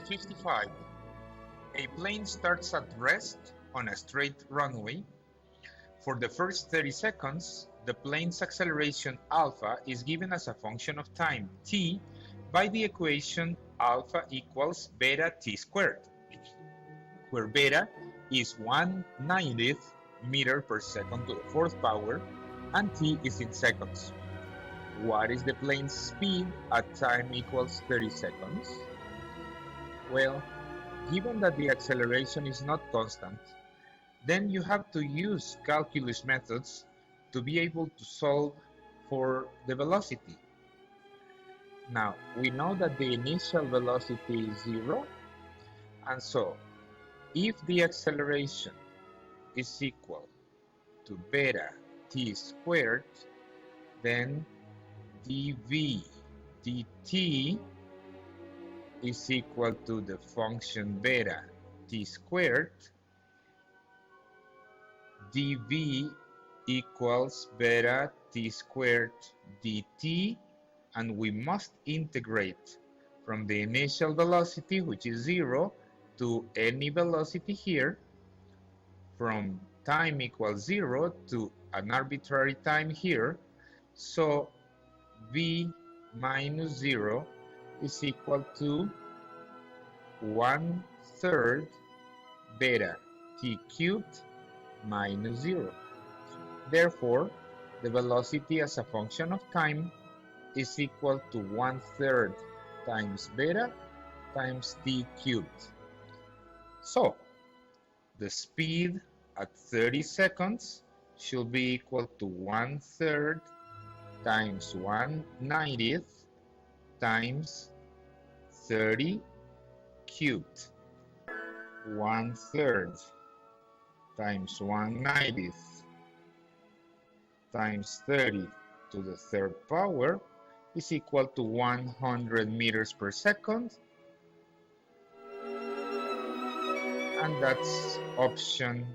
55. A plane starts at rest on a straight runway. For the first 30 seconds, the plane's acceleration alpha is given as a function of time t by the equation alpha equals beta t squared, where beta is 1/90th meter per second to the fourth power and t is in seconds. What is the plane's speed at time equals 30 seconds? Well, given that the acceleration is not constant, then you have to use calculus methods to be able to solve for the velocity. Now, we know that the initial velocity is 0, and so if the acceleration is equal to beta t squared, then dv dt is equal to the function beta t squared dv equals beta t squared dt, and we must integrate from the initial velocity, which is 0, to any velocity here, from time equals 0 to an arbitrary time here. So v minus 0 is equal to 1/3 beta t cubed minus 0. Therefore, the velocity as a function of time is equal to 1/3 times beta times t cubed. So, the speed at 30 seconds should be equal to 1/3 times 1/90th times 30 cubed. 1/3 times 1/90th times 30 to the third power is equal to 100 meters per second, and that's option